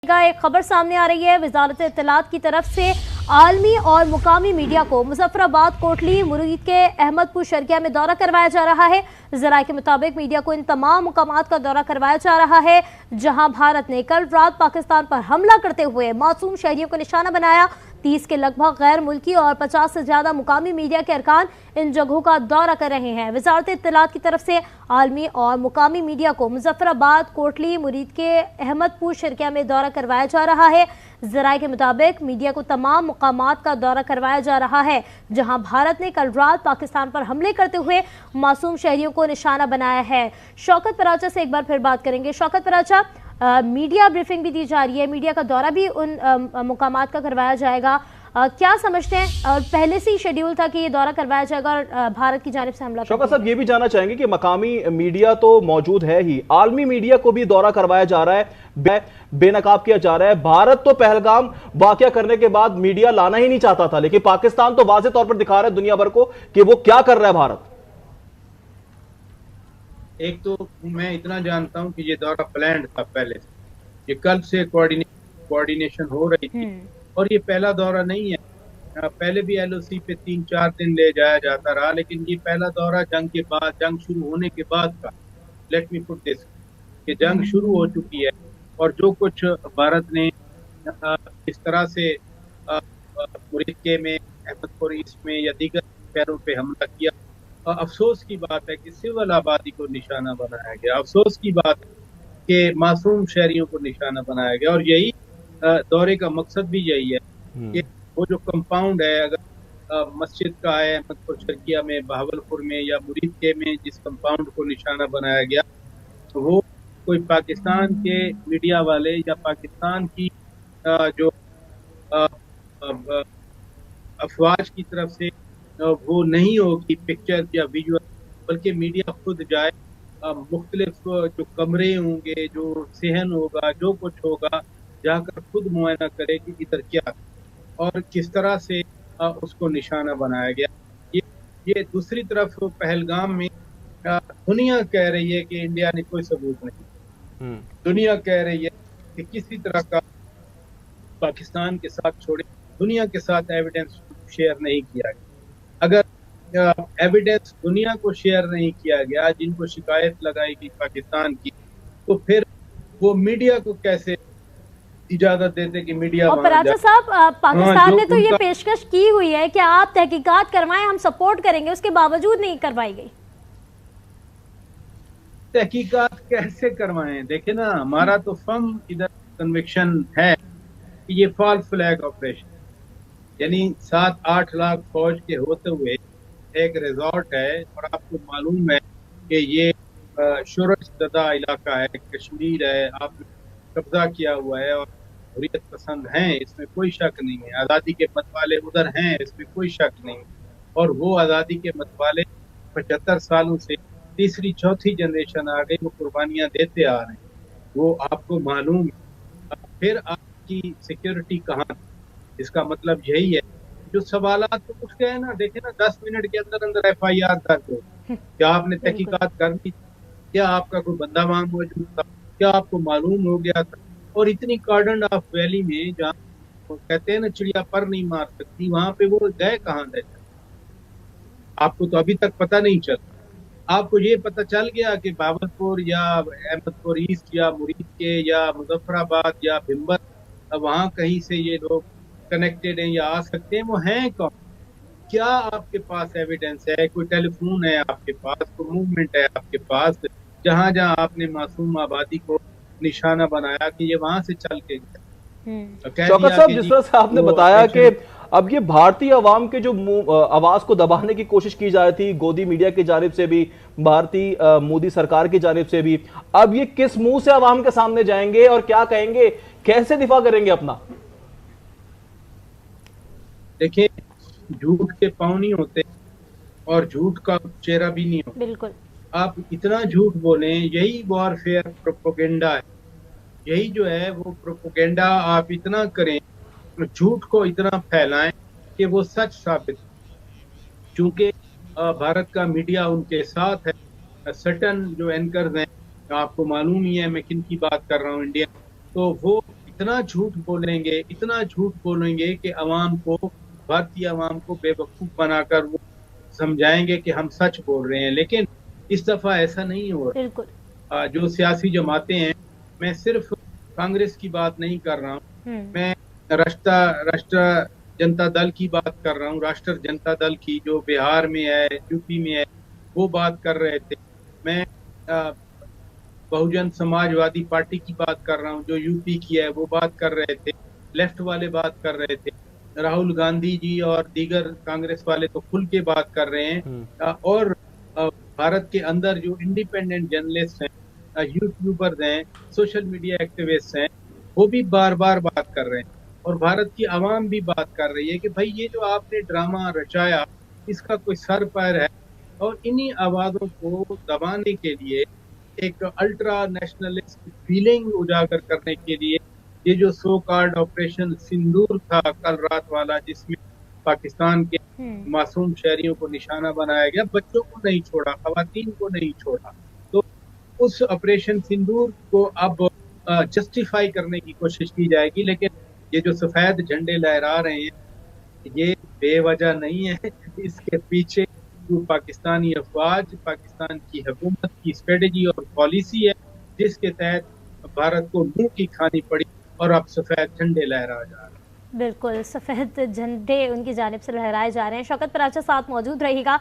एक खबर सामने आ रही है। वजारत इत्तलात की तरफ से आलमी और मुकामी मीडिया को मुजफ्फराबाद, कोटली, मुरीद के अहमदपुर शर्किया में दौरा करवाया जा रहा है। जराये के मुताबिक मीडिया को इन तमाम मुकामात का दौरा करवाया जा रहा है जहां भारत ने कल रात पाकिस्तान पर हमला करते हुए मासूम शहरियों को निशाना बनाया। 30 के लगभग गैर मुल्की और 50 से ज्यादा मुकामी मीडिया के अरकान इन जगहों का दौरा कर रहे हैं। वजारत इत्तलात की तरफ से आलमी और मुकामी मीडिया को मुजफ्फराबाद, कोटली, मुरीद के अहमदपुर शर्किया में दौरा करवाया जा रहा है। जराये के मुताबिक मीडिया को तमाम मुकामात का दौरा करवाया जा रहा है जहां भारत ने कल रात पाकिस्तान पर हमले करते हुए मासूम शहरियों को निशाना बनाया है। शौकत पराचा से एक बार फिर बात करेंगे। शौकत पराचा, मीडिया ब्रीफिंग भी दी जा रही है, मीडिया का दौरा भी उन मुकामात का करवाया जाएगा, क्या समझते हैं? और पहले से ही शेड्यूल था कि ये दौरा करवाया जाएगा और भारत की जानिब से हमला। शौकत साहब, ये भी जानना चाहेंगे कि मकामी मीडिया तो मौजूद है ही, आलमी मीडिया को भी दौरा करवाया जा रहा है, बेनकाब किया जा रहा है। भारत तो पहलगाम वाकया करने के बाद मीडिया लाना ही नहीं चाहता था, लेकिन पाकिस्तान तो वाज़ेह तौर पर दिखा रहा है दुनिया भर को कि वो क्या कर रहा है भारत। एक तो मैं इतना जानता हूं कि ये दौरा प्लान्ड था पहले से, ये कल से कोऑर्डिनेशन हो रही थी और ये पहला दौरा नहीं है। पहले भी एलओसी पे 3-4 दिन ले जाया जाता रहा, लेकिन ये पहला दौरा जंग के बाद, जंग शुरू होने के बाद का। लेट मी पुट दिस कि जंग शुरू हो चुकी है और जो कुछ भारत ने इस तरह से मुरीद में, अहमदपुर ईस्ट में या दीगर शहरों पे हमला किया, अफसोस की बात है कि सिविल आबादी को निशाना बनाया गया। अफसोस की बात है कि मासूम शहरियों को निशाना बनाया गया और यही दौरे का मकसद भी यही है कि वो जो कंपाउंड है, अगर मस्जिद का है अहमदपुर शर्किया में, बहावलपुर में या मुरीद के में जिस कंपाउंड को निशाना बनाया गया, तो वो कोई पाकिस्तान के मीडिया वाले या पाकिस्तान की जो अफवाज की तरफ से वो नहीं होगी पिक्चर या विजुअल, बल्कि मीडिया खुद जाए, मुख्तलिफ जो कमरे होंगे, जो सहन होगा, जो कुछ होगा, जाकर खुद मुआयना करे कि इधर क्या और किस तरह से उसको निशाना बनाया गया। ये दूसरी तरफ पहलगाम में दुनिया कह रही है कि इंडिया ने कोई सबूत नहीं, दुनिया कह रही है कि किसी तरह का पाकिस्तान के साथ छोड़े, दुनिया के साथ एविडेंस शेयर नहीं किया गया। अगर एविडेंस दुनिया को शेयर नहीं किया गया, जिनको शिकायत लगाई गई पाकिस्तान की, तो फिर वो मीडिया को कैसे इजाजत देते कि मीडिया। और पराचा साहब, पाकिस्तान ने तो ये पेशकश की हुई है कि आप तहकीकात करवाएं, हम सपोर्ट करेंगे, उसके बावजूद नहीं करवाई गई। तहकीकात कैसे करवाएं? देखे ना, हमारा तो फर्म इधर कन्विक्शन है कि ये फॉल फ्लैग ऑपरेशन, यानी 7-8 लाख फौज के होते हुए एक रिजॉर्ट है और आपको मालूम है कि ये शोरशदा इलाका है, कश्मीर है, आपने कब्जा किया हुआ है और हुर्रियत पसंद हैं, इसमें कोई शक नहीं है। आज़ादी के मतवाले उधर हैं, इसमें कोई शक नहीं है। और वो आज़ादी के मतवाले 75 सालों से तीसरी चौथी जनरेशन आ गई, वो कुर्बानियाँ देते आ रहे हैं, वो आपको मालूम है। फिर आपकी सिक्योरिटी कहाँ? इसका मतलब यही है, जो सवालात तो उठ गए ना, देखे ना, 10 मिनट के अंदर अंदर FIR दर्ज हो। क्या आपने तहकीकात कर दी? क्या आपका कोई बंदा वहां मौजूद था? क्या आपको मालूम हो गया था? और इतनी कार्डन ऑफ वैली में, जहाँ कहते हैं ना चिड़िया पर नहीं मार सकती, वहां पे वो गए कहाँ गए? आपको तो अभी तक पता नहीं चला। आपको ये पता चल गया कि बहावलपुर या अहमदपुर ईस्ट या मुरीद के या मुजफ्फराबाद या भिम्बर, वहां कहीं से ये लोग कनेक्टेड हैं या आ सकते हैं, वो हैं कौन? क्या आपके पास एविडेंस है? कोई टेलीफोन है आपके पास? कोई मूवमेंट है आपके पास जहां जहां आपने मासूम आबादी को निशाना बनाया कि ये वहां से चल के गया? शौकत साहब, जिस तरह से आपने बताया कि अब ये भारतीय अवाम के जो आवाज को दबाने की कोशिश की जा रही थी, गोदी मीडिया की जानिब से भी, भारतीय मोदी सरकार की जानिब से भी, अब ये किस मुंह से अवाम के सामने जाएंगे और क्या कहेंगे, कैसे दिफा करेंगे अपना? देखिए, झूठ के पांव नहीं होते और झूठ का चेहरा भी नहीं होता। बिल्कुल, आप इतना झूठ बोलें, यही वॉरफेयर प्रोपोगेंडा है, यही जो है वो प्रोपोगेंडा आप इतना करें, झूठ को इतना फैलाएं कि वो सच साबित। चूंकि भारत का मीडिया उनके साथ है, सर्टन जो एंकर्स हैं, आपको मालूम ही है मैं किन की बात कर रहा हूँ, इंडिया, तो वो इतना झूठ बोलेंगे कि अवाम को, भारतीय अवाम को बेवकूफ बनाकर वो समझाएंगे कि हम सच बोल रहे हैं। लेकिन इस दफा ऐसा नहीं हो रहा। बिल्कुल। जो सियासी जमातें हैं, मैं सिर्फ कांग्रेस की बात नहीं कर रहा हूँ, मैं राष्ट्र जनता दल की बात कर रहा हूँ। राष्ट्र जनता दल की जो बिहार में है, यूपी में है, वो बात कर रहे थे। मैं बहुजन समाजवादी पार्टी की बात कर रहा हूँ, जो यूपी की है, वो बात कर रहे थे। लेफ्ट वाले बात कर रहे थे। राहुल गांधी जी और दीगर कांग्रेस वाले तो खुल के बात कर रहे हैं। और भारत के अंदर जो इंडिपेंडेंट जर्नलिस्ट हैं, यूट्यूबर्स हैं, सोशल मीडिया एक्टिविस्ट हैं, वो भी बार बार बात कर रहे हैं। और भारत की आवाम भी बात कर रही है कि भाई ये जो आपने ड्रामा रचाया, इसका कोई सर पैर है। और इन्हीं आवाजों को दबाने के लिए, एक अल्ट्रा नेशनलिस्ट फीलिंग उजागर करने के लिए, ये जो सो कॉल्ड ऑपरेशन सिंदूर था कल रात वाला, जिसमें पाकिस्तान के मासूम शहरियों को निशाना बनाया गया, बच्चों को नहीं छोड़ा, खवातीन को नहीं छोड़ा, तो उस ऑपरेशन सिंदूर को अब जस्टिफाई करने की कोशिश की जाएगी। लेकिन ये जो सफेद झंडे लहरा रहे हैं, ये बेवजह नहीं है। इसके पीछे जो पाकिस्तानी अफवाज, पाकिस्तान की हुकूमत की स्ट्रेटेजी और पॉलिसी है, जिसके तहत भारत को मुंह की खानी पड़ी और अब सफेद झंडे लहरा जा रहे हैं। बिल्कुल, सफेद झंडे उनकी जानिब से लहराए जा रहे हैं। शौकत पराचा साथ मौजूद रहेगा।